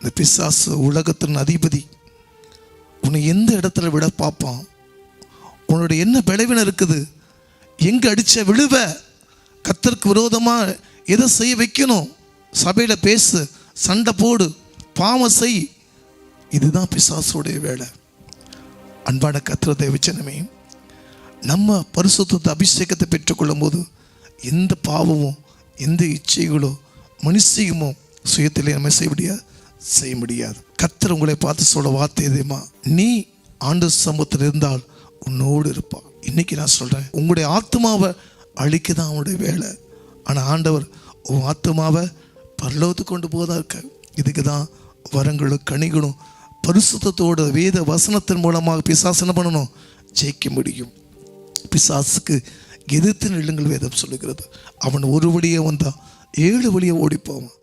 இந்த பிசாசு உலகத்தின் அதிபதி உன்னை எந்த இடத்துல விட பார்ப்பான், உன்னுடைய என்ன பலவீனம் இருக்குது, எங்கே அடித்த விழுவ, கர்த்தருக்கு விரோதமாக எதை செய்ய வைக்கணும், சபையில் பேசு, சண்டை போடு, பாவம் செய். இதுதான் பிசாசுடைய வேலை. அன்பான கர்த்தர் தேவச்சனமே, நம்ம பரிசுத்த அபிஷேகத்தை பெற்றுக்கொள்ளும் போது எந்த பாவமும் எந்த இச்சைகளோ மனுஷியமோ சுயத்திலே நம்ம செய்ய முடியாது. கர்த்தர் உங்களை பார்த்து சொல்ல வார்த்தை எதுமா, நீ ஆண்டவர் சமூகத்தில் இருந்தால் உன்னோடு இருப்பான். இன்னைக்கு நான் சொல்கிறேன், உங்களுடைய ஆத்மாவை அழிக்க தான் அவனுடைய வேலை. ஆனால் ஆண்டவர் உன் ஆத்மாவை பரலோகத்துக்கு கொண்டு போதா இருக்க. இதுக்கு தான் வரங்களும் கனிகளும் பரிசுத்தத்தோட வேத வசனத்தின் மூலமாக பிசாசு என்ன பண்ணணும், ஜெயிக்க முடியும். பிசாசுக்கு எதிர்த்து நில்லுங்கள் வேதம் சொல்லுகிறது. அவன் ஒரு வழியே வந்தான் 7 வழியை ஓடிப்போவான்.